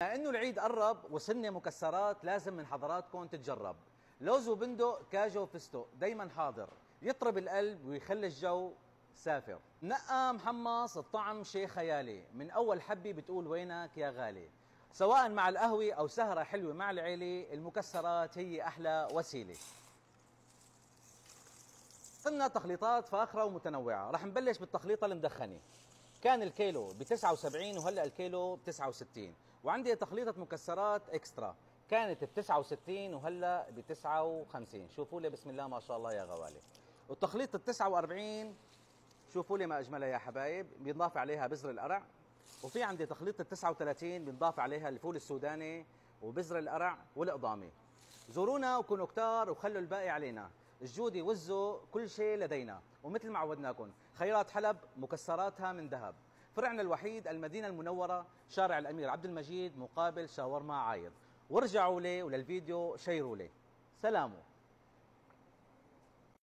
انه العيد قرب وصلنا مكسرات لازم من حضراتكم تتجرب. لوز وبندق، كاجو وفستق دايما حاضر، يطرب القلب ويخلي الجو سافر. نقى محمص، الطعم شيء خيالي، من اول حبه بتقول وينك يا غالي. سواء مع القهوه او سهره حلوه مع العيله، المكسرات هي احلى وسيله. قلنا تخليطات فاخره ومتنوعه، رح نبلش بالتخليطه المدخنه. كان الكيلو ب 79 وهلا الكيلو ب 69، وعندي تخليطه مكسرات اكسترا كانت ب 69 وهلا ب 59. شوفوا لي بسم الله ما شاء الله يا غوالي. والتخليط ال 49 شوفوا لي ما اجملها يا حبايب، بينضاف عليها بذر القرع. وفي عندي تخليط ال 39 بينضاف عليها الفول السوداني وبذر القرع والقضامي. زورونا وكونوا كتار وخلوا الباقي علينا. الجودي والزو كل شيء لدينا، ومثل ما عودناكم خيرات حلب مكسراتها من ذهب. فرعنا الوحيد المدينة المنورة، شارع الأمير عبد المجيد مقابل شاورما عايض. وارجعوا لي وللفيديو شيروا لي. سلامو.